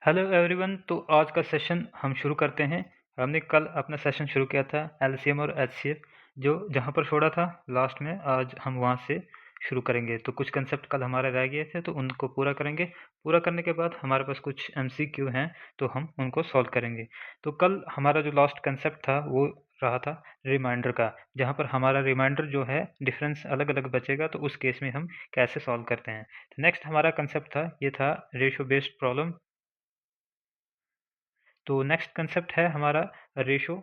Hello everyone. तो आज का सेशन हम शुरू करते हैं। हमने कल अपना सेशन शुरू किया था एलसीएम और एचसीएफ, जो जहाँ पर छोड़ा था लास्ट में, आज हम वहाँ से शुरू करेंगे। तो कुछ कंसेप्ट कल हमारे रह गए थे, तो उनको पूरा करेंगे। पूरा करने के बाद हमारे पास कुछ एमसीक्यू हैं, तो हम उनको सॉल्व करेंगे। तो कल हमारा जो लास्ट कंसेप्ट था वो रहा था रिमाइंडर का, जहाँ पर हमारा रिमाइंडर जो है डिफरेंस अलग अलग बचेगा, तो उस केस में हम कैसे सॉल्व करते हैं। तो नेक्स्ट हमारा कंसेप्ट था, ये था रेशियो बेस्ड प्रॉब्लम। तो नेक्स्ट कंसेप्ट है हमारा रेशो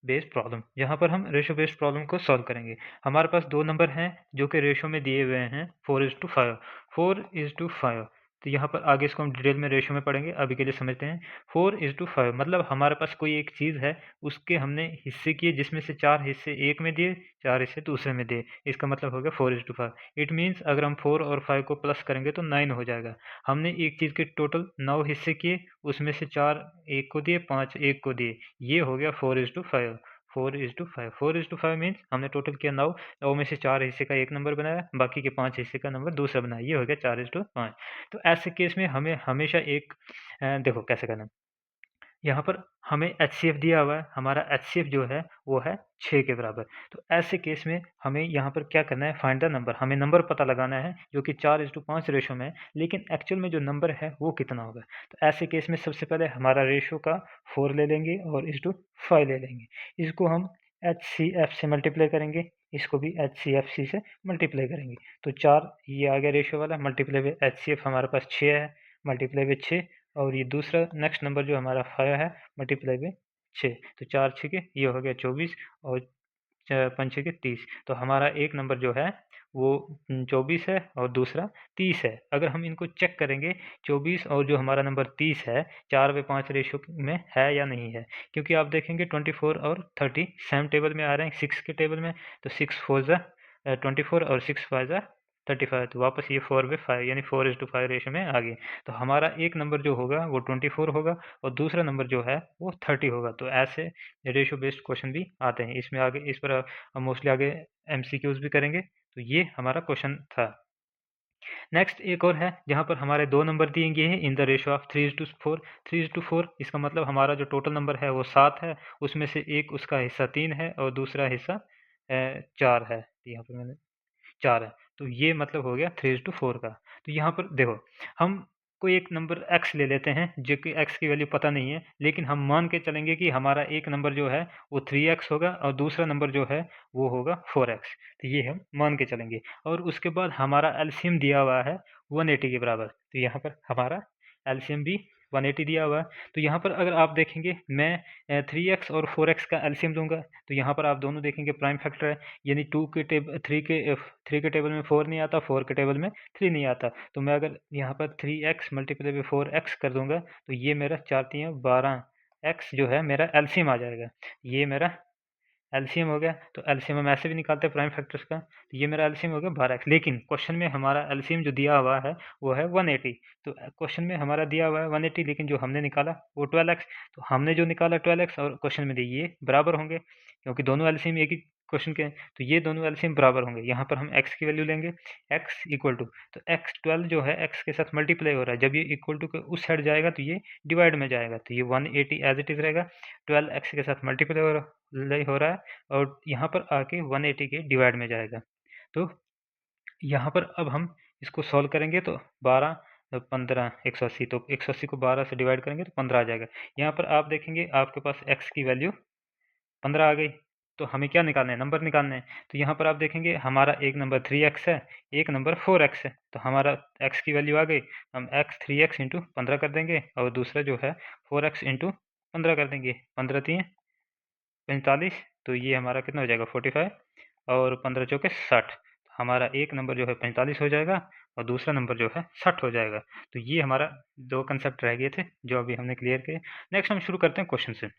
बेस्ड प्रॉब्लम, जहाँ पर हम रेशो बेस्ड प्रॉब्लम को सॉल्व करेंगे। हमारे पास दो नंबर हैं जो कि रेशो में दिए हुए हैं 4:5। 4:5। तो यहाँ पर आगे इसको हम डिटेल में रेशो में पढ़ेंगे, अभी के लिए समझते हैं। 4:5 मतलब हमारे पास कोई एक चीज़ है, उसके हमने हिस्से किए, जिसमें से 4 हिस्से एक में दिए, 4 हिस्से दूसरे में दिए। इसका मतलब हो गया 4:5। इट मीन्स अगर हम 4 और 5 को प्लस करेंगे तो 9 हो जाएगा। हमने एक चीज़ के टोटल 9 हिस्से किए, उसमें से 4 एक को दिए, 5 एक को दिए। ये हो गया 4:5। 4:5। 4:5 मीन्स हमने टोटल किया 9, 9 में से 4 हिस्से का एक नंबर बनाया, बाकी के 5 हिस्से का नंबर दूसरा बनाया। ये हो गया 4:5। तो ऐसे केस में हमें हमेशा एक देखो कैसे करना है। यहाँ पर हमें एचसीएफ दिया हुआ है, हमारा एचसीएफ जो है वो है 6 के बराबर। तो ऐसे केस में हमें यहाँ पर क्या करना है, फाइंड द नंबर। हमें नंबर पता लगाना है जो कि 4:5 रेशो में है, लेकिन एक्चुअल में जो नंबर है वो कितना होगा। तो ऐसे केस में सबसे पहले हमारा रेशो का 4 ले लेंगे और इस टू 5 ले लेंगे। इसको हम एच सी एफ से मल्टीप्लाई करेंगे, इसको भी एच सी एफ सी से मल्टीप्लाई करेंगे। तो 4 ये आ गया रेशो वाला, multiply with H C F हमारे पास 6 है, मल्टीप्लाई विद 6। और ये दूसरा नेक्स्ट नंबर जो हमारा 5 है, मल्टीप्लाई बाई 6। तो 4 छके ये हो गया 24 और 5 छके 30। तो हमारा एक नंबर जो है वो 24 है और दूसरा 30 है। अगर हम इनको चेक करेंगे 24 और जो हमारा नंबर 30 है, 4/5 रेशो में है या नहीं है, क्योंकि आप देखेंगे 24 और 30 सेम टेबल में आ रहे हैं, 6 के टेबल में। तो 6 4 ज़ा 24 और 6 5 ज़ा 35। तो वापस ये 4/5 यानी 4:5 रेशो में आ गए। तो हमारा एक नंबर जो होगा वो 24 होगा और दूसरा नंबर जो है वो 30 होगा। तो ऐसे रेशो बेस्ड क्वेश्चन भी आते हैं। इसमें आगे इस पर हम मोस्टली आगे एमसीक्यूज भी करेंगे। तो ये हमारा क्वेश्चन था। नेक्स्ट एक और है जहाँ पर हमारे दो नंबर दिए गए हैं इन द रेशो ऑफ 3:4। 3:4 इसका मतलब हमारा जो टोटल नंबर है वो 7 है, उसमें से एक उसका हिस्सा 3 है और दूसरा हिस्सा 4 है। यहाँ पर मैंने 4 है। तो ये मतलब हो गया 3:4 का। तो यहाँ पर देखो, हम कोई एक नंबर x ले लेते हैं, जो कि x की वैल्यू पता नहीं है, लेकिन हम मान के चलेंगे कि हमारा एक नंबर जो है वो 3x होगा और दूसरा नंबर जो है वो होगा 4x। तो ये हम मान के चलेंगे। और उसके बाद हमारा एलसीएम दिया हुआ है 180 के बराबर। तो यहाँ पर हमारा एलसीएम भी 180 दिया हुआ है। तो यहाँ पर अगर आप देखेंगे, मैं 3x और 4x का एलसीएम लूँगा। तो यहाँ पर आप दोनों देखेंगे प्राइम फैक्टर है, यानी 3 के टेबल में 4 नहीं आता, 4 के टेबल में 3 नहीं आता। तो मैं अगर यहाँ पर 3x मल्टीप्लाई बाई 4x कर दूंगा, तो ये मेरा 4 3 12 x जो है मेरा एलसीएम आ जाएगा। ये मेरा एलसीएम हो गया। तो एलसीएम हम ऐसे भी निकालते हैं प्राइम फैक्टर्स का। तो ये मेरा एलसीएम हो गया 12x। लेकिन क्वेश्चन में हमारा एलसीएम जो दिया हुआ है वो है 180। तो क्वेश्चन में हमारा दिया हुआ है 180, लेकिन जो हमने निकाला वो 12x। तो हमने जो निकाला 12x और क्वेश्चन में दिए ये बराबर होंगे, क्योंकि दोनों एलसीएम एक ही क्वेश्चन के हैं। तो ये दोनों एलसीएम बराबर होंगे। यहाँ पर हम x की वैल्यू लेंगे, x इक्वल टू, तो x 12 जो है x के साथ मल्टीप्लाई हो रहा है, जब ये इक्वल टू के उस साइड जाएगा तो ये डिवाइड में जाएगा। तो ये 180 एज इट इज रहेगा। 12x के साथ मल्टीप्लाई हो रहा है और यहाँ पर आके 180 के डिवाइड में जाएगा। तो यहाँ पर अब हम इसको सॉल्व करेंगे तो 12 15 180। तो 180 को 12 से डिवाइड करेंगे तो 15 आ जाएगा। यहाँ पर आप देखेंगे आपके पास x की वैल्यू 15 आ गई। तो हमें क्या निकालना है, नंबर निकालना है। तो यहाँ पर आप देखेंगे हमारा एक नंबर 3x है, एक नंबर 4x है। तो हमारा x की वैल्यू आ गई, हम x 3x इंटू 15 कर देंगे और दूसरा जो है 4x इंटू 15 कर देंगे। 15 3 45। तो ये हमारा कितना हो जाएगा 45 और 15 चौके 60। हमारा एक नंबर जो है 45 हो जाएगा और दूसरा नंबर जो है 60 हो जाएगा। तो ये हमारा दो कंसेप्ट रह गए थे जो अभी हमने क्लियर किए। नेक्स्ट हम शुरू करते हैं क्वेश्चन से।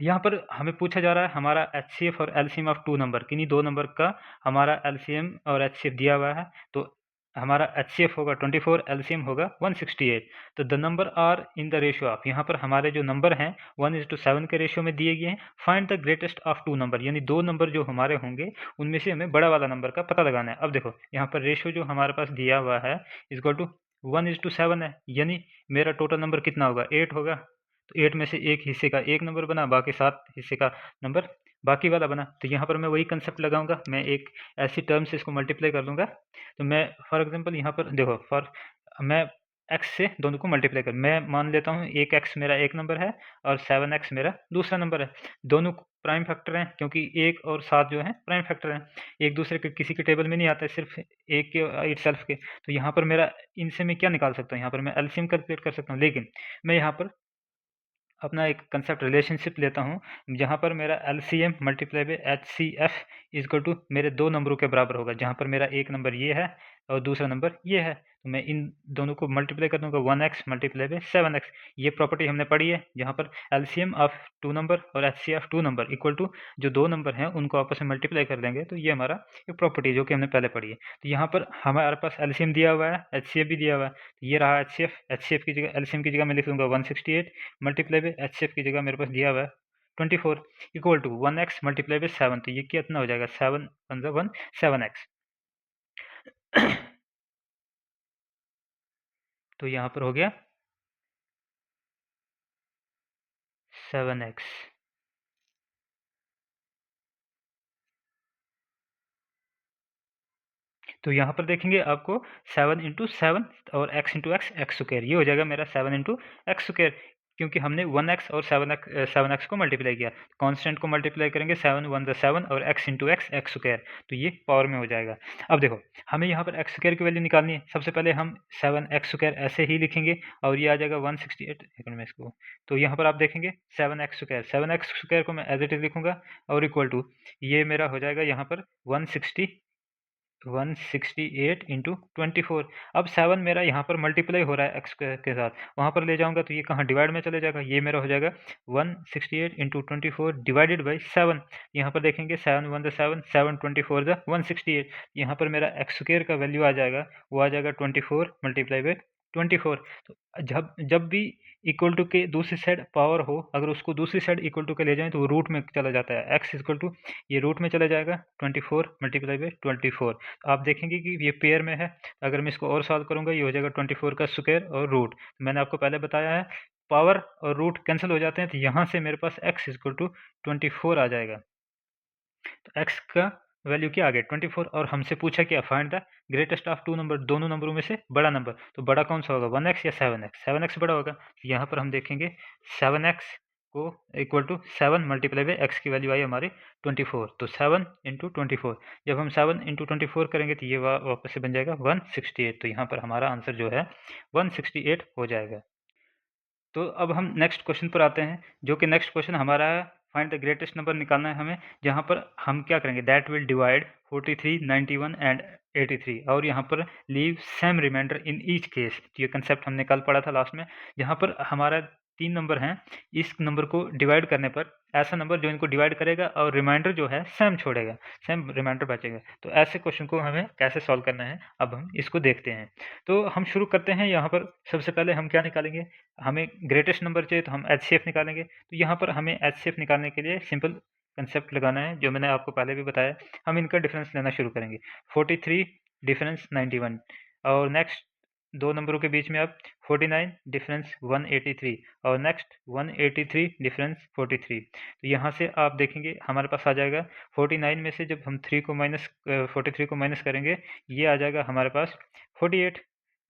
यहाँ पर हमें पूछा जा रहा है हमारा एचसीएफ और एलसीएम ऑफ 2 नंबर, किन्हीं दो नंबर का हमारा एलसीएम और एचसीएफ दिया हुआ है। तो हमारा एचसीएफ होगा 24, एलसीएम होगा 168। तो the number are in the ratio of, यहाँ पर हमारे जो नंबर हैं 1:7 के रेशियो में दिए गए हैं। Find the greatest of 2 number, यानी दो नंबर जो हमारे होंगे उनमें से हमें बड़ा वाला नंबर का पता लगाना है। अब देखो यहाँ पर रेशियो जो हमारे पास दिया हुआ है इक्वल टू 1:7 है, यानी मेरा टोटल नंबर कितना होगा, 8 होगा। तो 8 में से एक हिस्से का एक नंबर बना, बाकी 7 हिस्से का नंबर बाकी वाला बना। तो यहाँ पर मैं वही कंसेप्ट लगाऊंगा, मैं एक ऐसी टर्म से इसको मल्टीप्लाई कर लूँगा। तो मैं फॉर एग्जांपल यहाँ पर देखो, मैं x से दोनों को मल्टीप्लाई कर, मैं मान लेता हूँ एक x मेरा एक नंबर है और 7x मेरा दूसरा नंबर है। दोनों प्राइम फैक्टर हैं, क्योंकि 1 और 7 जो हैं प्राइम फैक्टर हैं, एक दूसरे के किसी के टेबल में नहीं आते, सिर्फ एक के इटसेल्फ के। तो यहाँ पर मेरा इनसे मैं क्या निकाल सकता हूँ, यहाँ पर मैं एलसीएम कैलकुलेट कर सकता हूँ, लेकिन मैं यहाँ पर अपना एक कंसेप्ट रिलेशनशिप लेता हूँ, जहाँ पर मेरा LCM multiply by HCF equal to मेरे दो नंबरों के बराबर होगा, जहाँ पर मेरा एक नंबर ये है और दूसरा नंबर ये है। तो मैं इन दोनों को मल्टीप्लाई कर दूंगा, 1x मल्टीप्लाई बाय 7x। ये प्रॉपर्टी हमने पढ़ी है, जहाँ पर एलसीएम ऑफ टू नंबर और HCF two number equal to जो दो नंबर हैं उनको आपस में मल्टीप्लाई कर देंगे। तो ये हमारा एक प्रॉपर्टी जो कि हमने पहले पढ़ी है। तो यहाँ पर हमारे पास एलसीएम दिया हुआ है, एचसीएफ भी दिया हुआ है। तो ये रहा एचसीएफ की जगह एलसीएम की जगह मैं लिख दूंगा 168 मल्टीप्लाई बाय एचसीएफ की जगह मेरे पास दिया हुआ है 24 equal to 1x multiply by 7। तो ये कितना हो जाएगा, 7 1 1 7x। तो यहाँ पर हो गया 7x। तो यहाँ पर देखेंगे आपको 7 इंटू 7 और x इंटू एक्स स्क्वायर, ये हो जाएगा मेरा 7 इंटू एक्स स्क्वायर, क्योंकि हमने 1x और 7x को मल्टीप्लाई किया। कांस्टेंट को मल्टीप्लाई करेंगे 7 1 7 और x इंटू एक्स स्क्वायर, तो ये पावर में हो जाएगा। अब देखो हमें यहाँ पर एक्स स्क्वायर की वैल्यू निकालनी है। सबसे पहले हम 7x स्क्वायर ऐसे ही लिखेंगे और ये आ जाएगा 168। एक मिनट में इसको, तो यहाँ पर आप देखेंगे 7x स्क्वायर को मैं एज इट इज लिखूंगा और इक्वल टू ये मेरा हो जाएगा यहाँ पर 168 इंटू 24। अब 7 मेरा यहाँ पर मल्टीप्लाई हो रहा है एक्स के साथ, वहाँ पर ले जाऊँगा तो ये कहाँ डिवाइड में चले जाएगा, ये मेरा हो जाएगा 168 इंटू 24 डिवाइडेड बाई 7। यहाँ पर देखेंगे 7 1 7 7 24 168। यहाँ पर मेरा एक्स स्क्वायर का वैल्यू आ जाएगा, वो आ जाएगा 24 मल्टीप्लाई बाई 24। तो जब जब भी इक्वल टू के दूसरी साइड पावर हो, अगर उसको दूसरी साइड इक्वल टू के ले जाएं तो वो रूट में चला जाता है, एक्स इक्वल टू ये रूट में चला जाएगा 24 मल्टीप्लाई बाई 24। आप देखेंगे कि ये पेयर में है, अगर मैं इसको और सॉल्व करूंगा ये हो जाएगा 24 का स्क्वायर और रूट। मैंने आपको पहले बताया है पावर और रूट कैंसिल हो जाते हैं, तो यहाँ से मेरे पास x इक्वल टू 24 आ जाएगा। तो x का वैल्यू क्या आ गया 24, और हमसे पूछा क्या, find the greatest of two number, दोनों नंबरों में से बड़ा नंबर। तो बड़ा कौन सा होगा, 1x या 7x, 7x बड़ा होगा। तो यहाँ पर हम देखेंगे 7x को equal to 7 multiply by x की वैल्यू आई हमारी 24। तो 7 इंटू 24, जब हम 7 इंटू 24 करेंगे तो ये वापस से बन जाएगा 168। तो यहाँ पर हमारा आंसर जो है 168 हो जाएगा। तो अब हम नेक्स्ट क्वेश्चन पर आते हैं, जो कि नेक्स्ट क्वेश्चन हमारा है फाइंड द ग्रेटेस्ट नंबर निकालना है हमें, जहाँ पर हम क्या करेंगे दैट विल डिवाइड 43 91 एंड 83 और यहाँ पर leave same remainder in each case. ये कंसेप्ट हमने कल पढ़ा था लास्ट में, जहाँ पर हमारा तीन नंबर हैं, इस नंबर को डिवाइड करने पर ऐसा नंबर जो इनको डिवाइड करेगा और रिमाइंडर जो है सेम छोड़ेगा, सेम रिमाइंडर बचेगा। तो ऐसे क्वेश्चन को हमें कैसे सॉल्व करना है, अब हम इसको देखते हैं। तो हम शुरू करते हैं। यहाँ पर सबसे पहले हम क्या निकालेंगे, हमें ग्रेटेस्ट नंबर चाहिए तो हम एचसीएफ निकालेंगे। तो यहाँ पर हमें एचसीएफ निकालने के लिए सिंपल कंसेप्ट लगाना है, जो मैंने आपको पहले भी बताया। हम इनका डिफरेंस लेना शुरू करेंगे, 43 डिफरेंस 91, और नेक्स्ट दो नंबरों के बीच में अब 49 डिफरेंस 183, और नेक्स्ट 183 डिफरेंस 43। तो यहाँ से आप देखेंगे हमारे पास आ जाएगा 49 में से जब हम 43 को माइनस करेंगे, ये आ जाएगा हमारे पास 48,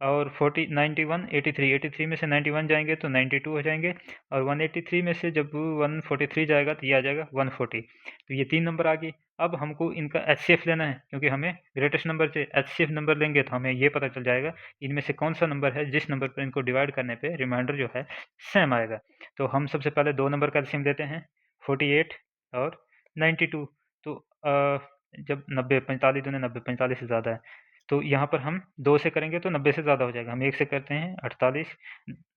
और 91 83 में से 91 जाएंगे तो 92 हो जाएंगे, और 183 में से जब 143 जाएगा तो ये आ जाएगा 140। तो ये तीन नंबर आ गए। अब हमको इनका एचसीएफ लेना है, क्योंकि हमें ग्रेटेस्ट नंबर से एचसीएफ नंबर लेंगे तो हमें ये पता चल जाएगा इनमें से कौन सा नंबर है जिस नंबर पर इनको डिवाइड करने पे रिमाइंडर जो है सेम आएगा। तो हम सबसे पहले दो नंबर का एलसीएम लेते हैं, 48 और 92। तो जब 90 45 दूने 90 45 से ज़्यादा है, तो यहाँ पर हम 2 से करेंगे तो 90 से ज़्यादा हो जाएगा। हम 1 से करते हैं 48,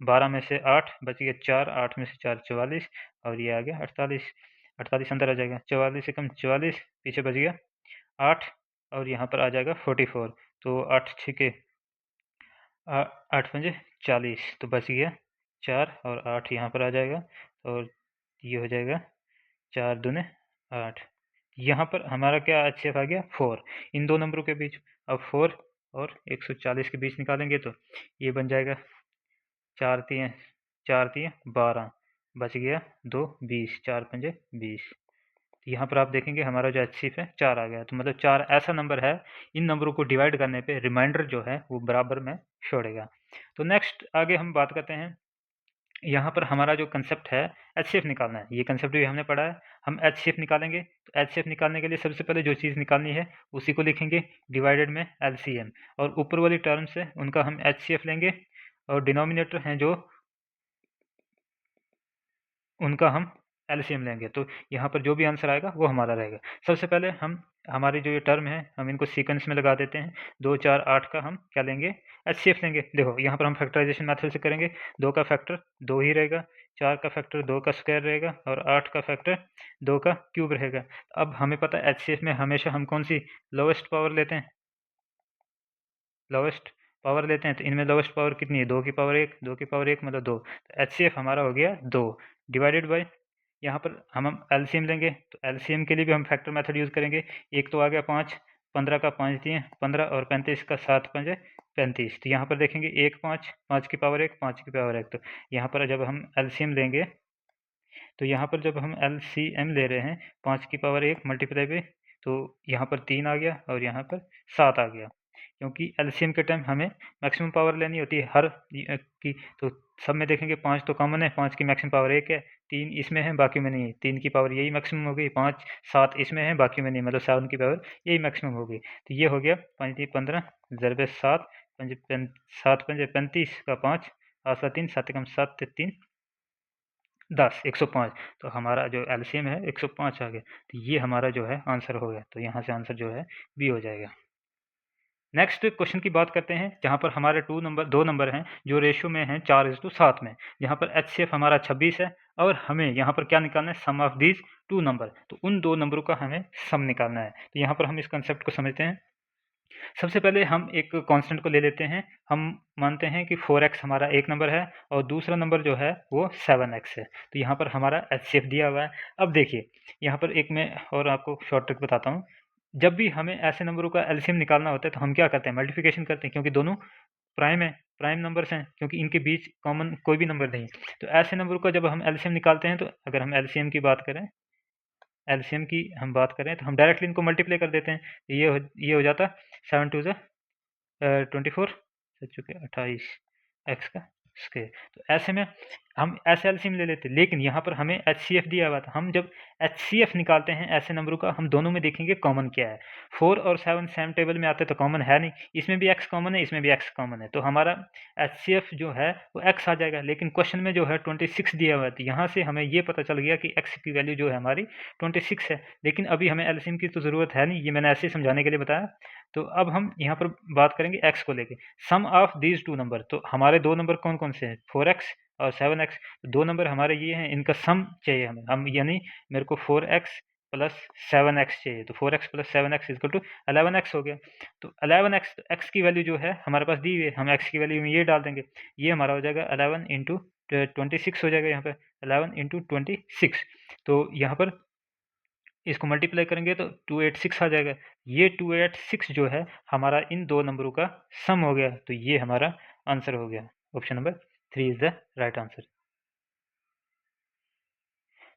12 में से 8 बच गया 4, 8 में से 4 44, और ये आ गया 48, 48 अंदर आ जाएगा, 44 से कम 44 पीछे बच गया 8, और यहाँ पर आ जाएगा 44। तो 8 छिके 8 पंजे 40, तो बच गया 4 और 8 यहाँ पर आ जाएगा, और ये हो जाएगा 4 दूने 8। यहाँ पर हमारा क्या एचसीएफ आ गया 4 इन दो नंबरों के बीच। अब 4 और 140 के बीच निकालेंगे तो ये बन जाएगा 4 तिये 12, बच गया 2, 20, 4 पंजे 20। तो यहाँ पर आप देखेंगे हमारा जो HCF है 4 आ गया। तो मतलब 4 ऐसा नंबर है, इन नंबरों को डिवाइड करने पे रिमाइंडर जो है वो बराबर में छोड़ेगा। तो नेक्स्ट आगे हम बात करते हैं, यहाँ पर हमारा जो कंसेप्ट है HCF निकालना है, ये कंसेप्ट भी हमने पढ़ा है। हम HCF निकालेंगे, तो HCF निकालने के लिए सबसे पहले जो चीज़ निकालनी है उसी को लिखेंगे डिवाइडेड में LCM, और ऊपर वाली टर्म्स है उनका हम HCF लेंगे, और डिनोमिनेटर हैं जो उनका हम एलसीएम लेंगे। तो यहाँ पर जो भी आंसर आएगा वो हमारा रहेगा। सबसे पहले हम हमारी जो ये टर्म है हम इनको सीक्वेंस में लगा देते हैं। 2, 4, 8 का हम क्या लेंगे, HCF लेंगे। देखो यहाँ पर हम फैक्टराइजेशन मेथड से करेंगे। 2 का फैक्टर 2 ही रहेगा, 4 का फैक्टर 2 का स्क्वायर रहेगा, और 8 का फैक्टर 2 का क्यूब रहेगा। अब हमें पता है HCF में हमेशा हम कौन सी लोवेस्ट पावर लेते हैं, लोवेस्ट पावर लेते हैं। तो इनमें लोवेस्ट पावर कितनी है, 2 की पावर 1, 2 की पावर 1 मतलब 2। तो HCF हमारा हो गया 2 डिवाइडेड बाय, यहाँ पर हम एलसीएम लेंगे। तो एलसीएम के लिए भी हम फैक्टर मेथड यूज़ करेंगे। एक तो आ गया 5, 15 का 5 दिए 15, और 35 का 7 पंजे 35। तो यहाँ पर देखेंगे 1, 5, 5 की पावर 1, 5 की पावर 1। तो यहाँ पर जब हम एलसीएम लेंगे, तो यहाँ पर जब हम एलसीएम ले रहे हैं 5 की पावर 1 मल्टीप्लाई पे, तो यहाँ पर 3 आ गया और यहाँ पर 7 आ गया। क्योंकि एलसीएम के टाइम हमें मैक्सिमम पावर लेनी होती है हर की। तो सब में देखेंगे 5 तो कॉमन है, 5 की मैक्सिमम पावर 1 है, 3 इसमें है बाकी में नहीं है, 3 की पावर यही मैक्सिमम हो गई, 5, 7 इसमें है बाकी में नहीं, मतलब 7 की पावर यही मैक्सिमम हो गई। तो ये हो गया 5 3 15 ज़रबे 7 7 पंजे 35 का 5 आसला 3 7 कम 7 3 10 105। तो हमारा जो एलसीएम है 105 आ गया। तो ये हमारा जो है आंसर हो गया। तो यहाँ से आंसर जो है बी हो जाएगा। नेक्स्ट क्वेश्चन की बात करते हैं, जहाँ पर हमारे 2 नंबर हैं जो रेशियो में हैं 4:7 में, जहाँ पर HCF हमारा 26 है, और हमें यहाँ पर क्या निकालना है, सम ऑफ दीज 2 नंबर। तो उन 2 नंबरों का हमें सम निकालना है। तो यहाँ पर हम इस कंसेप्ट को समझते हैं। सबसे पहले हम एक कांस्टेंट को ले लेते हैं। हम मानते हैं कि 4x हमारा एक नंबर है और दूसरा नंबर जो है वो 7x है। तो यहाँ पर हमारा HCF दिया हुआ है। अब देखिए यहाँ पर एक मैं और आपको शॉर्ट ट्रिक बताता हूँ। जब भी हमें ऐसे नंबरों का एलसीएम निकालना होता है तो हम क्या करते हैं, मल्टीप्लिकेशन करते हैं, क्योंकि दोनों प्राइम है, प्राइम नंबर्स हैं, क्योंकि इनके बीच कॉमन कोई भी नंबर नहीं। तो ऐसे नंबरों का जब हम एलसीएम निकालते हैं, तो अगर हम एलसीएम की बात करें, एलसीएम की हम बात करें तो हम डायरेक्टली इनको मल्टीप्लाई कर देते हैं। ये हो जाता 7 2 24 चुके 28 एक्स का स्क्वायर। तो ऐसे में हम ऐसे एलसीएम ले लेते, लेकिन यहाँ पर हमें HCF दिया हुआ था। हम जब HCF निकालते हैं ऐसे नंबरों का, हम दोनों में देखेंगे कॉमन क्या है। 4 और 7 सेम टेबल में आते तो कॉमन है नहीं, इसमें भी x कॉमन है, इसमें भी x कॉमन है, तो हमारा HCF जो है वो x आ जाएगा। लेकिन क्वेश्चन में जो है 26 दिया हुआ है, तो यहाँ से हमें ये पता चल गया कि x की वैल्यू जो है हमारी 26 है। लेकिन अभी हमें एलसीएम की तो ज़रूरत है नहीं, ये मैंने ऐसे ही समझाने के लिए बताया। तो अब हम यहाँ पर बात करेंगे x को लेके, सम ऑफ दीज 2 नंबर। तो हमारे 2 नंबर कौन कौन से हैं, 4x और 7x। 2 नंबर हमारे ये हैं, इनका सम चाहिए हमें, हम यानी मेरे को 4x प्लस 7x चाहिए। तो 4x plus 7x equal to 11x हो गया। तो 11x, x की वैल्यू जो है हमारे पास दी हुई है, हम x की वैल्यू में ये डाल देंगे, ये हमारा हो जाएगा 11 इंटू 26 हो जाएगा। यहाँ पे 11 इंटू 26, तो यहाँ पर इसको मल्टीप्लाई करेंगे तो 286 आ जाएगा। ये 286 जो है हमारा इन 2 नंबरों का सम हो गया। तो ये हमारा आंसर हो गया। Option number 3 is the right answer.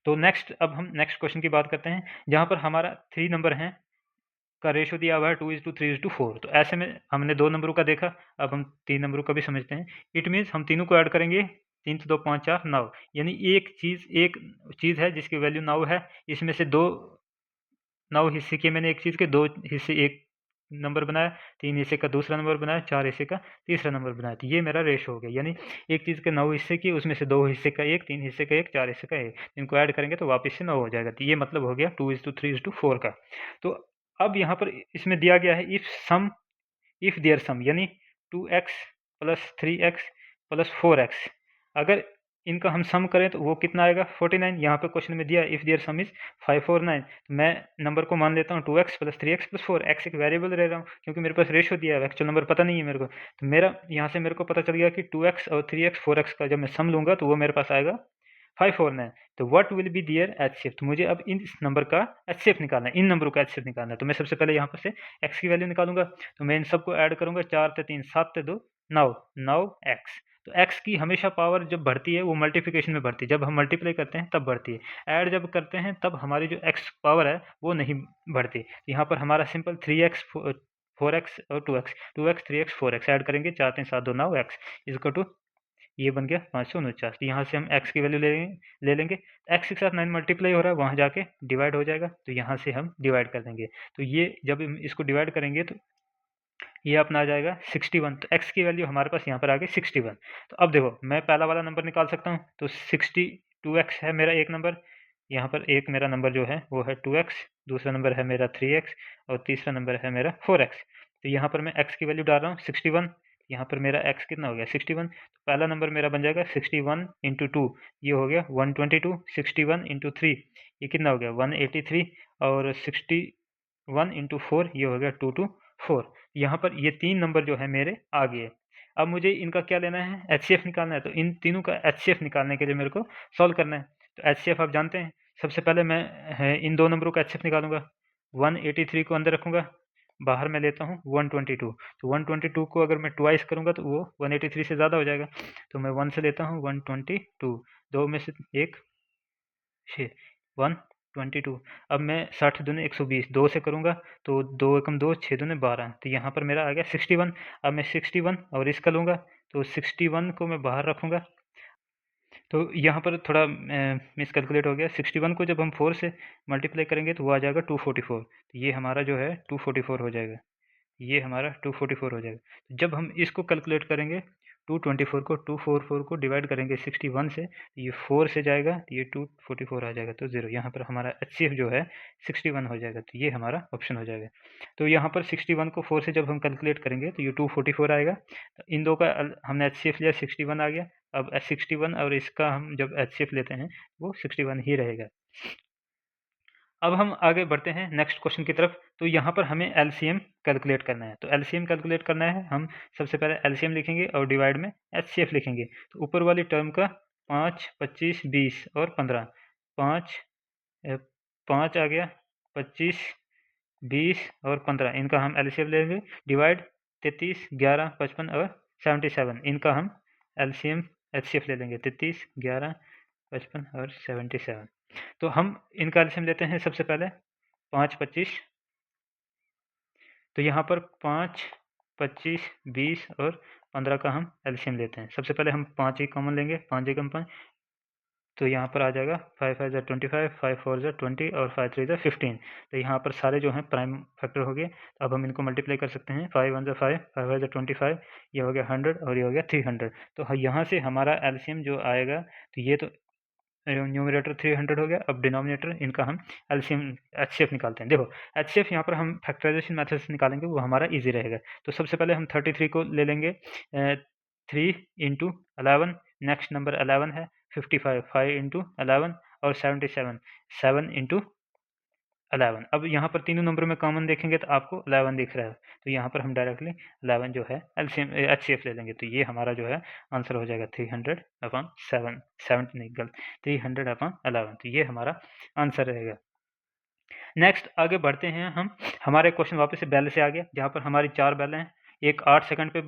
तो नेक्स्ट, अब हम नेक्स्ट क्वेश्चन की बात करते हैं, जहाँ पर हमारा 3 नंबर हैं का रेशो दिया हुआ है 2:3:4। तो ऐसे में हमने 2 नंबरों का देखा, अब हम 3 नंबरों का भी समझते हैं। इट मीन्स हम तीनों को ऐड करेंगे, 3 2 5 4 9, यानी एक चीज़ है जिसकी वैल्यू 9 है। इसमें से 9 हिस्से किए मैंने एक चीज़ के, 2 हिस्से एक नंबर बनाया, 3 हिस्से का दूसरा नंबर बनाया, 4 हिस्से का तीसरा नंबर बनाया। तो ये मेरा रेशो हो गया, यानी एक चीज़ के 9 हिस्से किए, उसमें से 2 हिस्से का 1, 3 हिस्से का 1, 4 हिस्से का 1, इनको ऐड करेंगे तो वापस से 9 हो जाएगा। तो ये मतलब हो गया 2:3:4 का। तो अब यहाँ पर इसमें दिया गया है इफ देयर सम, यानी 2x plus 3x plus 4x, अगर इनका हम सम करें तो वो कितना आएगा, 49। यहाँ पे क्वेश्चन में दिया इफ देयर सम इज 549। तो मैं नंबर को मान लेता हूँ 2x plus 3x plus 4, x एक वेरिएबल रह रहा हूँ क्योंकि मेरे पास रेशो दिया है, एक्चुअल नंबर पता नहीं है मेरे को। तो मेरा यहाँ से मेरे को पता चल गया कि 2x और 3x 4x का जब मैं सम लूँगा तो वो मेरे पास आएगा 5 4 9, तो what will be their HCF, तो मुझे अब इस नंबर का एचसीएफ निकालना है, इन नंबरों का एचसीएफ निकालना है। तो मैं सबसे पहले यहाँ पर से x की वैल्यू निकालूंगा, तो मैं इन सबको ऐड करूंगा, 4 से 3 7 से 2 9 9 x। तो x की हमेशा पावर जब बढ़ती है वो मल्टीप्लिकेशन में बढ़ती है, जब हम मल्टीप्लाई करते हैं तब बढ़ती है, ऐड जब करते हैं तब हमारी जो x पावर है वो नहीं बढ़ती। यहाँ पर हमारा सिंपल 3x 4x और 2x 3x 4x ऐड करेंगे, 4 3 7 2 9 x इजकल टू, ये बन गया 549। तो यहाँ से हम x की वैल्यू ले लेंगे, x के साथ 9 मल्टीप्लाई हो रहा है, वहाँ जाके डिवाइड हो जाएगा, तो यहाँ से हम डिवाइड कर देंगे। तो ये जब हम इसको डिवाइड करेंगे तो ये अपना आ जाएगा 61। तो x की वैल्यू हमारे पास यहाँ पर आ गई 61। तो अब देखो मैं पहला वाला नंबर निकाल सकता हूँ, तो 62x है मेरा एक नंबर, यहाँ पर एक मेरा नंबर जो है वो है 2x, दूसरा नंबर है मेरा 3x और तीसरा नंबर है मेरा 4x। तो यहाँ पर मैं x की वैल्यू डाल रहा हूँ 61, यहाँ पर मेरा x कितना हो गया 61। तो पहला नंबर मेरा बन जाएगा 61 इंटू 2, ये हो गया 122, 61 इंटू 3 ये कितना हो गया 183, और 61 इंटू 4 ये हो गया 224। यहाँ पर ये 3 नंबर जो है मेरे आ गए। अब मुझे इनका क्या लेना है, एचसीएफ निकालना है। तो इन तीनों का एचसीएफ निकालने के लिए मेरे को सॉल्व करना है। तो एचसीएफ आप जानते हैं, सबसे पहले मैं इन दो नंबरों का एचसीएफ निकालूंगा, 183 को अंदर रखूंगा, बाहर मैं लेता हूँ 122। तो 122 को अगर मैं ट्वाइस करूंगा तो वो 183 से ज़्यादा हो जाएगा, तो मैं 1 से लेता हूँ 122, दो में से एक 6 122। अब मैं 60 दूने 120, 2 से करूँगा तो 2 एकम 2, 6 दूने 12, तो यहाँ पर मेरा आ गया 61। अब मैं 61 और इसका लूँगा, तो 61 को मैं बाहर रखूँगा, तो यहाँ पर थोड़ा मिसकैलकुलेट हो गया। 61 को जब हम 4 से मल्टीप्लाई करेंगे तो वो आ जाएगा 244, तो ये हमारा जो है 244 हो जाएगा, ये हमारा 244 हो जाएगा। जब हम इसको कैलकुलेट करेंगे 244 को डिवाइड करेंगे 61 से, ये 4 से जाएगा, तो ये 244 आ जाएगा, तो 0 यहाँ पर हमारा एचसीएफ जो है 61 हो जाएगा, तो ये हमारा ऑप्शन हो जाएगा। तो यहाँ पर 61 को 4 से जब हम कैलकुलेट करेंगे तो ये 244 आएगा। तो इन दो का हमने एचसीएफ लिया, 61 आ गया। अब 61 और इसका हम जब एचसीएफ लेते हैं वो 61 ही रहेगा। अब हम आगे बढ़ते हैं नेक्स्ट क्वेश्चन की तरफ। तो यहाँ पर हमें एलसीएम कैलकुलेट करना है। तो एलसीएम कैलकुलेट करना है, हम सबसे पहले एलसीएम लिखेंगे और डिवाइड में एचसीएफ लिखेंगे। तो ऊपर वाली टर्म का 5 25 20 और 15, 5 5 आ गया, 25 20 और 15, इनका हम एलसीएम लेंगे, डिवाइड 33 11 55 और 77, इनका हम एलसीएम एचसीएफ ले लेंगे, 33 11 55 और 77। तो हम इनका एलसीएम लेते हैं सबसे पहले 5 25, तो यहाँ पर 5 25 20 और 15 का हम एलसीएम लेते हैं। सबसे पहले हम 5 ही कॉमन लेंगे, 5 एकम 5, तो यहाँ पर आ जाएगा 5 5 25, 5 4 20 और 5 3 15। तो यहाँ पर सारे जो हैं प्राइम फैक्टर हो गए। अब हम इनको मल्टीप्लाई कर सकते हैं, 5 1 5, 5 5 25, ये हो गया 100 और ये हो गया 300। तो यहाँ से हमारा एलसीएम जो आएगा, तो ये तो न्यूमरेटर 300 हो गया। अब डिनोमिनेटर इनका हम एलसीएम एचसीएफ निकालते हैं। देखो एचसीएफ यहाँ पर हम फैक्टराइजेशन मेथड से निकालेंगे, वो हमारा इजी रहेगा। तो सबसे पहले हम 33 को ले लेंगे, 3 इंटू 11, नेक्स्ट नंबर 11 है, 55 5 इंटू 11 और 77 7 इंटू 11। अब यहाँ पर तीनों नंबर में कॉमन देखेंगे तो आपको 11 दिख रहा है, तो यहाँ पर हम डायरेक्टली 11 जो है एलसीएम एचसीएफ ले लेंगे। तो ये हमारा जो है आंसर हो जाएगा 300/7 7 नहीं गलत 300/11, तो ये हमारा आंसर रहेगा। नेक्स्ट आगे बढ़ते हैं हम, हमारे क्वेश्चन वापस से बेल से आ गया, जहाँ पर हमारी 4 बेल हैं, एक 8 सेकंड पे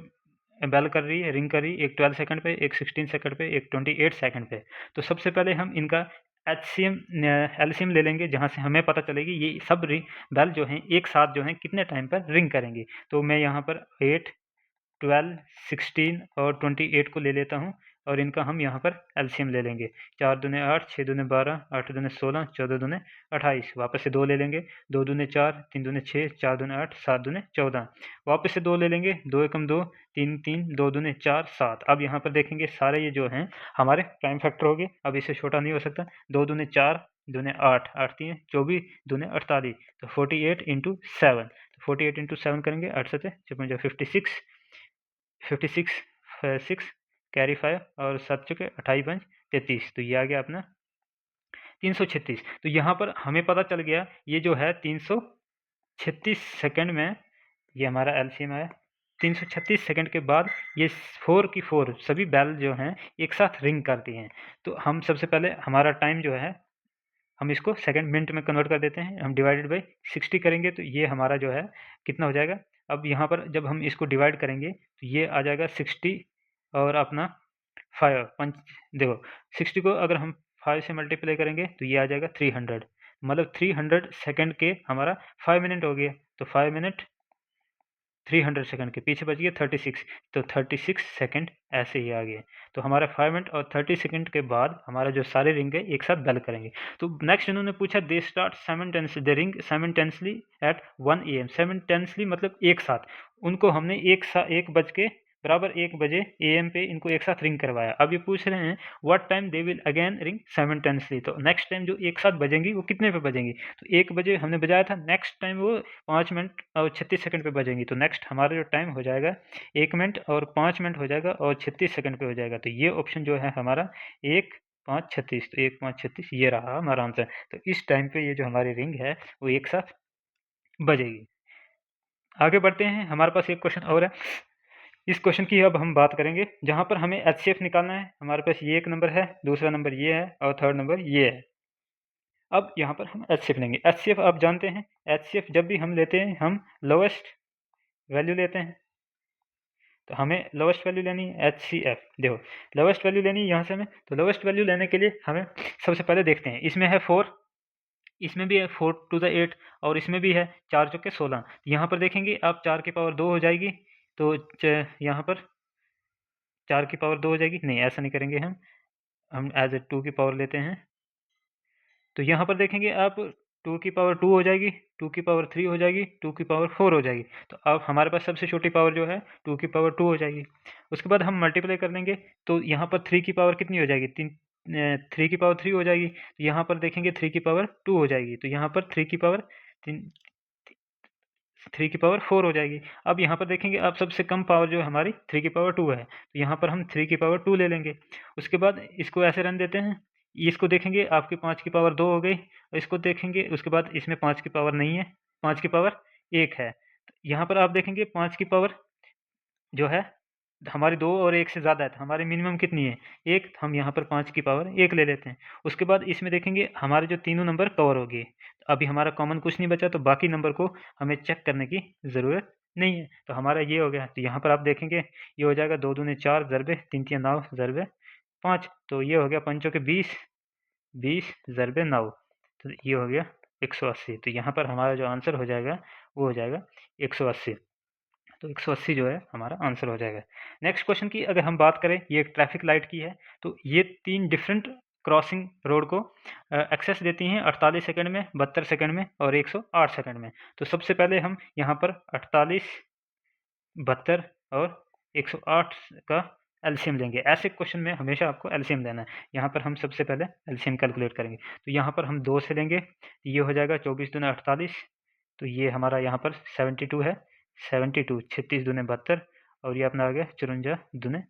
बेल कर रही है, रिंग कर रही है, एक 12 सेकंड पे, एक 16 सेकंड पे, एक 28 सेकंड पे। तो सबसे पहले हम इनका एलसीएम ले लेंगे, जहाँ से हमें पता चलेगी ये सब बेल जो हैं एक साथ जो हैं कितने टाइम पर रिंग करेंगे। तो मैं यहाँ पर 8 12 16 और 28 को ले लेता हूँ, और इनका हम यहाँ पर एलसीएम ले लेंगे। 4 दूने 8, 6 दूने 12, 8 दूने 16, 14 दूने 28, वापस से 2 ले लेंगे, 2 दूने 4, 3 दूने 6, 4 दूने 8, 7 दूने 14, वापस से 2 ले लेंगे, 2 एकम 2, 3 3, 2 दूने 4 7। अब यहाँ पर देखेंगे सारे ये जो हैं हमारे प्राइम फैक्टर हो गए, अब इससे छोटा नहीं हो सकता। 2 दूने 4, दूने 8, 8 3 24, दूने 48, तो 48 इंटू 7, 48 इंटू 7 करेंगे, 8 7 56 56 6 कैरी 5 और 7 चुके 28 5 33, तो ये आ गया अपना 336। तो यहाँ पर हमें पता चल गया ये जो है 336 सेकंड में ये हमारा एलसीएम है। 336 सेकंड के बाद ये 4 की 4 सभी बेल जो हैं एक साथ रिंग करती हैं। तो हम सबसे पहले हमारा टाइम जो है हम इसको सेकंड मिनट में कन्वर्ट कर देते हैं। हम डिवाइडेड बाई 60 करेंगे तो ये हमारा जो है कितना हो जाएगा। अब यहाँ पर जब हम इसको डिवाइड करेंगे तो ये आ जाएगा 60 और अपना 5 पंच देखो 60 को अगर हम 5 से मल्टीप्लाई करेंगे तो ये आ जाएगा 300, मतलब 300 सेकंड के हमारा 5 मिनट हो गया। तो 5 मिनट 300 सेकंड के पीछे बच गया 36, तो 36 सेकंड ऐसे ही आ गए। तो हमारा 5 मिनट और 30 सेकंड के बाद हमारा जो सारे रिंग है एक साथ बेल करेंगे। तो नेक्स्ट इन्होंने पूछा they start simultaneously the ring simultaneously eight 1 AM। Simultaneously मतलब एक साथ, उनको हमने एक बज के बराबर 1 बजे AM पे इनको एक साथ रिंग करवाया। अब ये पूछ रहे हैं what time they will again ring simultaneously. तो नेक्स्ट टाइम जो एक साथ बजेंगी वो कितने पे बजेंगी, तो 1 बजे हमने बजाया था, नेक्स्ट टाइम वो 5 मिनट और 36 सेकंड पे बजेंगी। तो नेक्स्ट हमारा जो टाइम हो जाएगा 1 मिनट और 5 मिनट हो जाएगा और 36 सेकंड पे हो जाएगा। तो ये ऑप्शन जो है हमारा 1 5 36, तो 1 5 36 ये रहा हमारा आंसर। तो इस टाइम पे ये जो हमारी रिंग है वो एक साथ बजेगी। आगे बढ़ते हैं, हमारे पास एक क्वेश्चन और है। इस क्वेश्चन की अब हम बात करेंगे जहाँ पर हमें HCF निकालना है। हमारे पास ये एक नंबर है, दूसरा नंबर ये है और थर्ड नंबर ये है। अब यहाँ पर हम HCF लेंगे। HCF आप जानते हैं, HCF जब भी हम लेते हैं हम लोवेस्ट वैल्यू लेते हैं। तो हमें लोवेस्ट वैल्यू लेनी है HCF। देखो लोवेस्ट वैल्यू लेनी है यहाँ से हमें, तो लोवेस्ट वैल्यू लेने के लिए हमें सबसे पहले देखते हैं, इसमें है 4, इसमें भी है 4 टू द 8 और इसमें भी है 4 चौके 16। यहाँ पर देखेंगे आप 4 की पावर 2 हो जाएगी, तो यहाँ पर 4 की पावर 2 हो जाएगी। नहीं ऐसा नहीं करेंगे, हम एज ए 2 की पावर लेते हैं। तो यहाँ पर देखेंगे आप 2 की पावर 2 हो जाएगी, 2 की पावर 3 हो जाएगी, 2 की पावर 4 हो जाएगी। तो अब हमारे पास सबसे छोटी पावर जो है 2 की पावर 2 हो जाएगी। उसके बाद हम मल्टीप्लाई कर लेंगे तो यहाँ पर 3 की पावर कितनी हो जाएगी, 3 की पावर 3 हो जाएगी। तो यहाँ पर देखेंगे 3 की पावर 2 हो जाएगी, तो यहाँ पर 3 की पावर 3 की पावर 4 हो जाएगी। अब यहाँ पर देखेंगे आप सबसे कम पावर जो है हमारी 3 की पावर 2 है, तो यहाँ पर हम 3 की पावर 2 ले लेंगे। उसके बाद इसको ऐसे रन देते हैं, इसको देखेंगे आपकी 5 की पावर 2 हो गई, और इसको देखेंगे उसके बाद इसमें 5 की पावर नहीं है, 5 की पावर 1 है। यहाँ पर आप देखेंगे 5 की पावर जो है हमारी 2 और 1 से ज़्यादा है, तो हमारी मिनिमम कितनी है 1, हम यहाँ पर 5 की पावर 1 ले लेते हैं। उसके बाद इसमें देखेंगे हमारे जो तीनों नंबर कवर हो गए, अभी हमारा कॉमन कुछ नहीं बचा, तो बाकी नंबर को हमें चेक करने की ज़रूरत नहीं है। तो हमारा ये हो गया। तो यहाँ पर आप देखेंगे ये हो जाएगा 2 दूने 4 ज़रबे 3 तिया 9 ज़रबे 5, तो ये हो गया 5 चौके 20, 20 ज़रबे 9, तो ये हो गया 180। तो यहाँ पर हमारा जो आंसर हो जाएगा वो हो जाएगा 180। तो 180 जो है हमारा आंसर हो जाएगा। नेक्स्ट क्वेश्चन की अगर हम बात करें, ये एक ट्रैफिक लाइट की है, तो ये 3 डिफरेंट क्रॉसिंग रोड को एक्सेस देती हैं 48 सेकंड में, 72 सेकंड में और 108 सेकंड में। तो सबसे पहले हम यहाँ पर 48, 72 और 108 का एलसीएम लेंगे। ऐसे क्वेश्चन में हमेशा आपको एलसीएम लेना है। यहाँ पर हम सबसे पहले एलसीएम कैलकुलेट करेंगे, तो यहाँ पर हम 2 से लेंगे, ये हो जाएगा 24 दूने 48, तो ये हमारा यहाँ पर 72 है, 72 36 दूने 72 और ये अपना आ गया 54 दूने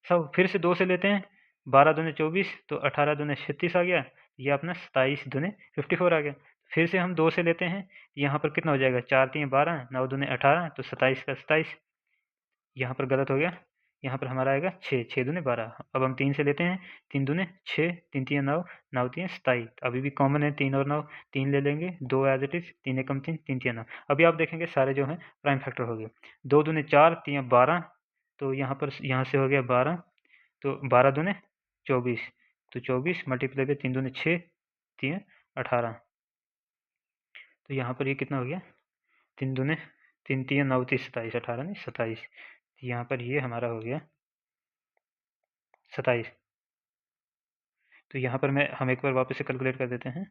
100। फिर से 2 से लेते हैं, 12 दूने 24, तो 18 दूने 36 आ गया, ये अपना 27 दूने 54 आ गया। फिर से हम 2 से लेते हैं, यहाँ पर कितना हो जाएगा 4 3 12, 9 दूने 18, तो 27 का 27, यहाँ पर गलत हो गया, यहाँ पर हमारा आएगा 6, 6 दूने 12। अब हम 3 से लेते हैं, 3 दूने 6, 3 तिया 9, 9 तिया 27, अभी भी कॉमन है 3 और 9, 3 ले लेंगे, 2 एज इट इज, 3 एकम 3, 3 तिया 9। अभी आप देखेंगे सारे जो हैं प्राइम फैक्टर हो गए, 2 दूने 4 तिया 12, तो यहाँ से हो गया 12, तो 12 दूने 24, तो 24 मल्टीप्लाई बाई 3 दूने 6 तिया 18, तो यहाँ पर ये कितना हो गया 3 दूने 3 तिया 9 30 27, 18 नहीं 27, यहाँ पर ये हमारा हो गया 27। तो यहाँ पर हम एक बार वापस से कैलकुलेट कर देते हैं,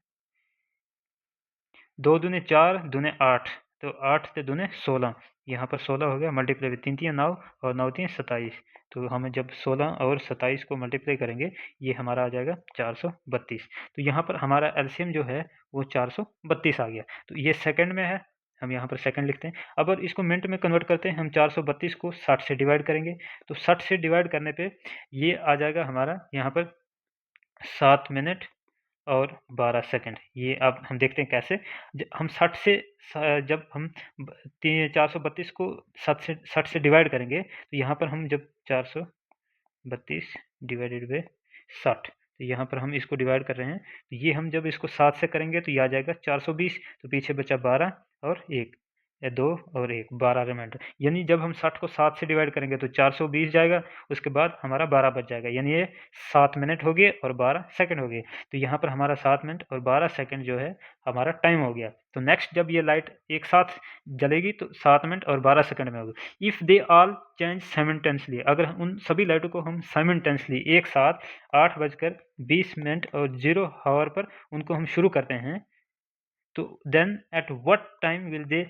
2 दूने 4 दूने 8, तो 8 से दूने 16, यहाँ पर 16 हो गया, मल्टीप्लाई बाई 3 तिया 9 और 9 तिया 27, तो हमें जब 16 और 27 को मल्टीप्लाई करेंगे ये हमारा आ जाएगा 432। तो यहाँ पर हमारा एलसीएम जो है वो 432 आ गया। तो ये सेकंड में है, हम यहाँ पर सेकंड लिखते हैं। अब अगर इसको मिनट में कन्वर्ट करते हैं, हम 432 को 60 से डिवाइड करेंगे, तो 60 से डिवाइड करने पे ये आ जाएगा हमारा यहाँ पर 7 मिनट और 12 सेकंड। ये अब हम देखते हैं कैसे। हम 60 से जब हम 432 को 60 से डिवाइड करेंगे तो यहाँ पर हम जब 432 डिवाइडेड बाई 60, तो यहाँ पर हम इसको डिवाइड कर रहे हैं, तो ये हम जब इसको 7 से करेंगे तो ये आ जाएगा 420, तो पीछे बचा 12 और 1, 2 और 1, 12 रिमाइंडर। यानी जब हम 60 को 7 से डिवाइड करेंगे तो 420 जाएगा, उसके बाद हमारा 12 बच जाएगा, यानी ये 7 मिनट हो गए और 12 सेकंड हो गए। तो यहाँ पर हमारा 7 मिनट और 12 सेकंड जो है हमारा टाइम हो गया। तो नेक्स्ट जब ये लाइट एक साथ जलेगी तो 7 मिनट और 12 सेकंड में होगी। If they all change simultaneously, अगर उन सभी लाइटों को हम साइमल्टेनियसली एक साथ 8:20 और 0 हावर पर उनको हम शुरू करते हैं, तो then at what time will they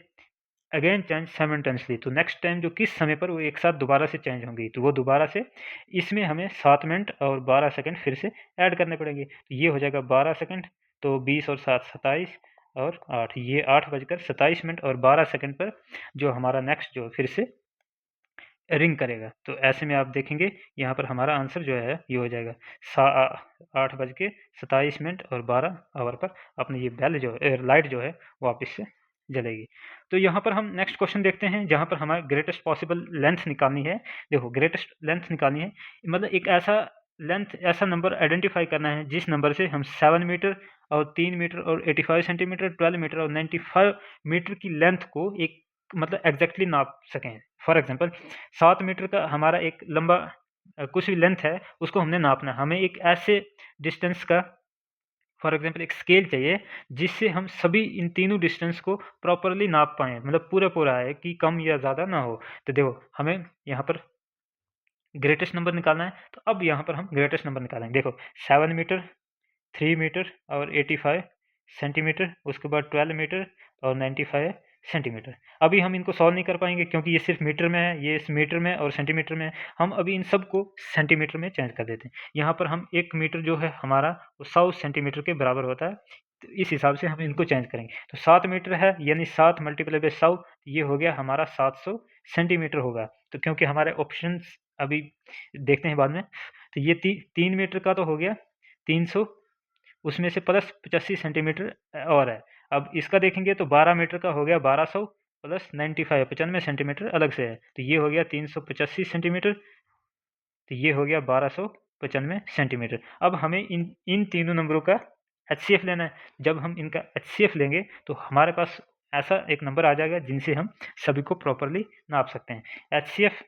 again change simultaneously, तो नेक्स्ट टाइम जो किस समय पर वो एक साथ दोबारा से चेंज होंगी, तो वो दोबारा से इसमें हमें 7 मिनट और 12 सेकंड फिर से ऐड करने पड़ेंगे। तो ये हो जाएगा 12 सेकंड, तो 20 और 7 27 और 8, ये 8:27 और 12 सेकंड पर जो हमारा नेक्स्ट जो फिर से रिंग करेगा। तो ऐसे में आप देखेंगे यहाँ पर हमारा आंसर जो है ये हो जाएगा 8:27 और 12 आवर पर अपनी ये बेल जो लाइट जो है वापस से जलेगी। तो यहाँ पर हम नेक्स्ट क्वेश्चन देखते हैं, जहाँ पर हमारे ग्रेटेस्ट पॉसिबल लेंथ निकालनी है। देखो ग्रेटेस्ट लेंथ निकालनी है, मतलब एक ऐसा लेंथ, ऐसा नंबर आइडेंटिफाई करना है जिस नंबर से हम 7 मीटर और 3 मीटर और 85 सेंटीमीटर, 12 मीटर और 95 मीटर की लेंथ को एक मतलब एग्जैक्टली नाप सकें। फॉर एग्जांपल 7 मीटर का हमारा एक लंबा कुछ भी लेंथ है, उसको हमने नापना है। हमें एक ऐसे डिस्टेंस का फॉर एग्जांपल एक स्केल चाहिए जिससे हम सभी इन तीनों डिस्टेंस को प्रॉपर्ली नाप पाएँ, मतलब पूरा है कि कम या ज़्यादा ना हो। तो देखो हमें यहाँ पर ग्रेटेस्ट नंबर निकालना है, तो अब यहाँ पर हम ग्रेटेस्ट नंबर निकालेंगे। देखो 7 मीटर, 3 मीटर और 85 सेंटीमीटर, उसके बाद 12 मीटर और 95 सेंटीमीटर। अभी हम इनको सॉल्व नहीं कर पाएंगे क्योंकि ये सिर्फ मीटर में है, ये इस मीटर में और सेंटीमीटर में है। हम अभी इन सब को सेंटीमीटर में चेंज कर देते हैं। यहाँ पर हम 1 मीटर जो है हमारा वो 100 सेंटीमीटर के बराबर होता है, तो इस हिसाब से हम इनको चेंज करेंगे। तो 7 मीटर है यानी 7 मल्टीप्लाई बाई 100, ये हो गया हमारा 700 सेंटीमीटर होगा। तो क्योंकि हमारे ऑप्शंस अभी देखते हैं बाद में, तो ये 3 मीटर का तो हो गया 300, उसमें से प्लस 85 सेंटीमीटर और है। अब इसका देखेंगे तो 12 मीटर का हो गया 1200 प्लस 95 95 सेंटीमीटर अलग से है, तो ये हो गया 385 सेंटीमीटर, तो ये हो गया 1295 सेंटीमीटर। अब हमें इन तीनों नंबरों का एचसीएफ लेना है। जब हम इनका एचसीएफ लेंगे तो हमारे पास ऐसा एक नंबर आ जाएगा जिनसे हम सभी को प्रॉपर्ली नाप सकते हैं। एचसीएफ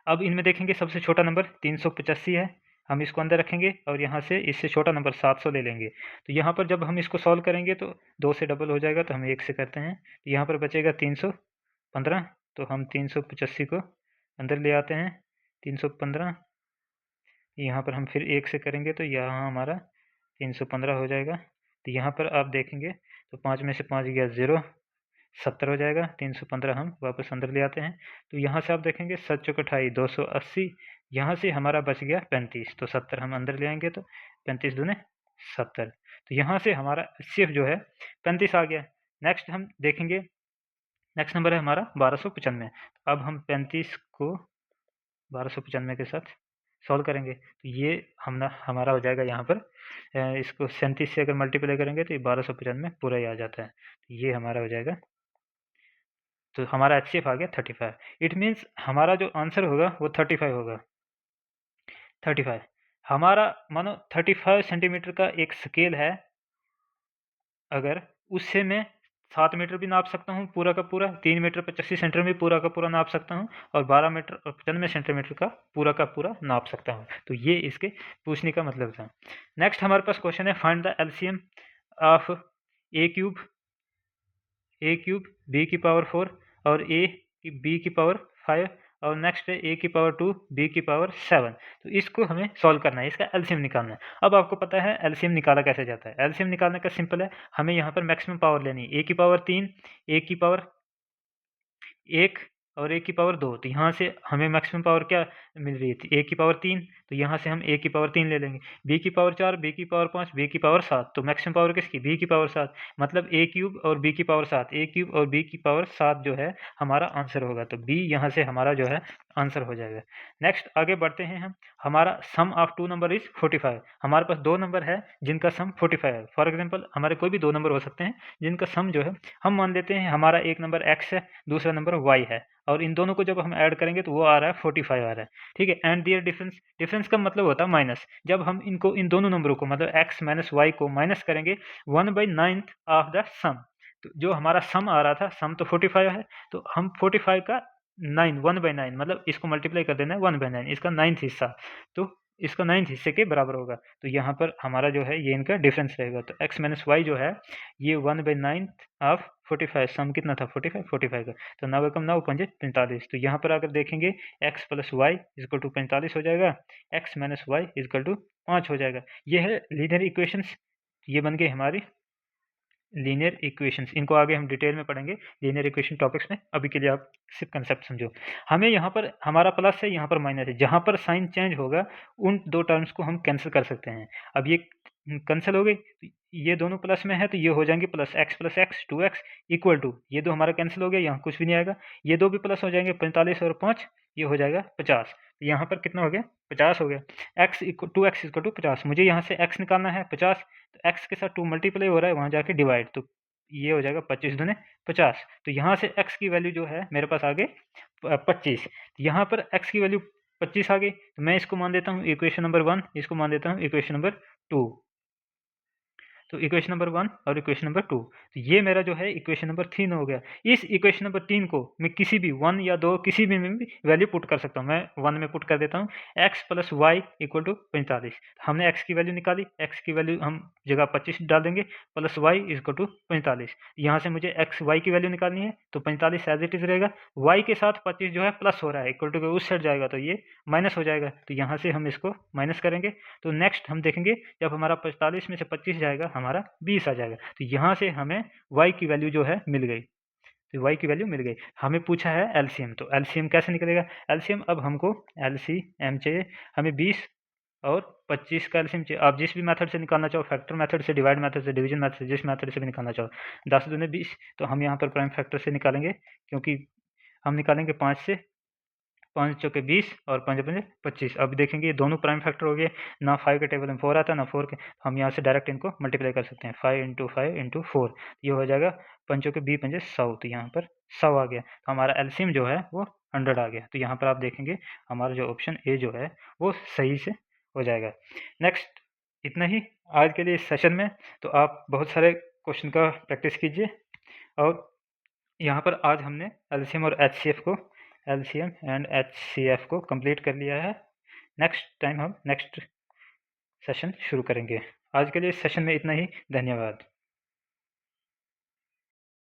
अब इनमें देखेंगे सबसे छोटा नंबर 385 है, हम इसको अंदर रखेंगे और यहाँ से इससे छोटा नंबर 700 ले लेंगे। तो यहाँ पर जब हम इसको सॉल्व करेंगे तो 2 से डबल हो जाएगा, तो हम 1 से करते हैं, तो यहाँ पर बचेगा 315, तो हम 385 को अंदर ले आते हैं, 315, यहाँ पर हम फिर 1 से करेंगे तो यहाँ हमारा 315 हो जाएगा। तो यहाँ पर आप देखेंगे तो 5 में से 5 गया 0, 70 हो जाएगा। 315 हम वापस अंदर ले आते हैं, तो यहाँ से आप देखेंगे 7 चौक 28 280, यहाँ से हमारा बच गया 35, तो 70 हम अंदर ले आएंगे तो 35 दूने 70, तो यहाँ से हमारा एचसीएफ जो है 35 आ गया। नेक्स्ट हम देखेंगे, नेक्स्ट नंबर है हमारा 1295। अब हम 35 को 1295 के साथ सॉल्व करेंगे, तो ये हमारा हो जाएगा यहाँ पर इसको 37 से अगर मल्टीप्लाई करेंगे तो ये 1295 पूरा ही आ जाता है, तो ये हमारा हो जाएगा। तो हमारा एचसीएफ आ गया 35। इट मीन्स हमारा जो आंसर होगा वो 35 होगा। 35 हमारा मानो 35 सेंटीमीटर का एक स्केल है, अगर उससे मैं 7 मीटर भी नाप सकता हूँ पूरा का पूरा, 3 मीटर 85 सेंटीमीटर भी पूरा का पूरा नाप सकता हूँ, और 12 मीटर और 95 सेंटीमीटर का पूरा नाप सकता हूँ। तो ये इसके पूछने का मतलब था। नेक्स्ट हमारे पास क्वेश्चन है, find the LCM of a cube b की पावर 4 और ए की बी की पावर 5 और नेक्स्ट है ए की पावर 2 बी की पावर 7। तो इसको हमें सॉल्व करना है, इसका एलसीएम निकालना है। अब आपको पता है एलसीएम निकाला कैसे जाता है। एलसीएम निकालने का सिंपल है, हमें यहाँ पर मैक्सिमम पावर लेनी है, ए की पावर 3, ए की पावर 1 और ए की पावर 2। तो यहाँ से हमें मैक्सिमम पावर क्या मिल रही थी, ए की पावर 3, तो यहाँ से हम a की पावर 3 ले लेंगे, b की पावर 4, b की पावर 5, b की पावर 7, तो मैक्सिमम पावर किसकी, b की पावर 7, मतलब a क्यूब और b की पावर 7, a क्यूब और b की पावर 7 जो है हमारा आंसर होगा। तो b यहाँ से हमारा जो है आंसर हो जाएगा। नेक्स्ट आगे बढ़ते हैं हम। हमारा सम ऑफ टू नंबर इज 45। हमारे पास दो नंबर है जिनका सम 45 है। फॉर एग्जांपल हमारे कोई भी दो नंबर हो सकते हैं जिनका सम जो है, हम मान लेते हैं हमारा एक नंबर x है, दूसरा नंबर y है, और इन दोनों को जब हम ऐड करेंगे तो वो आ रहा है 45 आ रहा है, ठीक है। एंड दियर डिफरेंस, डिफरेंस का मतलब होता है माइनस। जब हम इनको, इन दोनों नंबरों को मतलब x माइनस y को माइनस करेंगे 1/9 ऑफ द सम, तो जो हमारा सम आ रहा था, सम तो 45 है, तो हम 45 का 9, 1/9 मतलब इसको मल्टीप्लाई कर देना है 1/9, इसका 9th हिस्सा, तो इसका 9th हिस्से के बराबर होगा। तो यहाँ पर हमारा जो है ये इनका डिफरेंस रहेगा। तो x माइनस वाई जो है ये 1/9 ऑफ 45, सम कितना था 45, 45 का, तो 9 एकम 9 पंजे 45। तो यहाँ पर अगर देखेंगे x plus y equal to 45 हो जाएगा, x minus y equal to 5 हो जाएगा। ये है लीनियर इक्वेशंस, ये बन गए हमारी लीनियर इक्वेशंस। इनको आगे हम डिटेल में पढ़ेंगे लीनियर इक्वेशन टॉपिक्स में, अभी के लिए आप सिर्फ कंसेप्ट समझो। हमें यहाँ पर हमारा प्लस है, यहाँ पर माइनस है, जहाँ पर साइन चेंज होगा उन दो टर्म्स को हम कैंसिल कर सकते हैं। अब ये कैंसिल हो गई, ये दोनों प्लस में है तो ये हो जाएंगे plus x 2x equal to, ये दो हमारा कैंसिल हो गया, यहाँ कुछ भी नहीं आएगा, ये दो भी प्लस हो जाएंगे 45 और 5, ये हो जाएगा 50। यहाँ पर कितना हो गया 50 हो गया। x equal 2x equal to 50, मुझे यहाँ से x निकालना है 50, तो x के साथ 2 मल्टीप्लाई हो रहा है, वहाँ जाके डिवाइड, तो ये हो जाएगा 25 दूने 50। तो यहाँ से x की वैल्यू जो है मेरे पास आ गई 25, यहाँ पर x की वैल्यू 25 आ गई, तो मैं इसको मान देता हूँ इक्वेशन नंबर 1, इसको मान देता हूँ इक्वेशन नंबर 2। तो इक्वेशन नंबर 1 और इक्वेशन नंबर 2, तो ये मेरा जो है इक्वेशन नंबर 3 हो गया। इस इक्वेशन नंबर 3 को मैं किसी भी 1 या 2 किसी भी में भी वैल्यू पुट कर सकता हूँ। मैं 1 में पुट कर देता हूँ x plus y equal to 45। हमने x की वैल्यू निकाली, x की वैल्यू हम जगह 25 डाल देंगे, प्लस वाई इक्वल टू 45। यहाँ से मुझे x y की वैल्यू निकालनी है, तो 45 एज इट इज रहेगा, y के साथ 25 जो है प्लस हो रहा है, इक्वल टू के उस साइड जाएगा तो ये माइनस हो जाएगा, तो यहाँ से हम इसको माइनस करेंगे। तो नेक्स्ट हम देखेंगे जब हमारा 45 में से 25 जाएगा हमारा 20 आ जाएगा, तो यहाँ से हमें y की वैल्यू जो है मिल गई, तो y की वैल्यू मिल गई। हमें पूछा है एलसीएम, तो एलसीएम कैसे निकलेगा, एलसीएम अब हमको एलसीएम चाहिए, हमें 20 और 25 का एलसीएम चाहिए। आप जिस भी मेथड से निकालना चाहो, फैक्टर मेथड से, डिवाइड मेथड से, डिवीजन मेथड से, जिस मेथड से भी निकालना चाहो, 10 दूने 20, तो हम यहाँ पर प्राइम फैक्टर से निकालेंगे, क्योंकि हम निकालेंगे 5 से, 5 चौके 20 और 5 पंजे 25। अब देखेंगे ये दोनों प्राइम फैक्टर हो गए, ना 5 के टेबल में 4 आता है ना 4 के, हम यहाँ से डायरेक्ट इनको मल्टीप्लाई कर सकते हैं, 5 इंटू 5 इंटू 4, ये हो जाएगा 5 चौके 20 पंजे 100, तो यहाँ पर 100 आ गया। तो हमारा एलसीएम जो है वो 100 आ गया। तो यहाँ पर आप देखेंगे हमारा जो ऑप्शन ए जो है वो सही से हो जाएगा। नेक्स्ट इतना ही आज के लिए इस सेशन में, तो आप बहुत सारे क्वेश्चन का प्रैक्टिस कीजिए, और यहाँ पर आज हमने एलसीएम और एचसीएफ को, एलसीएम एंड एचसीएफ को कंप्लीट कर लिया है। नेक्स्ट टाइम हम नेक्स्ट सेशन शुरू करेंगे। आज के लिए इस सेशन में इतना ही, धन्यवाद।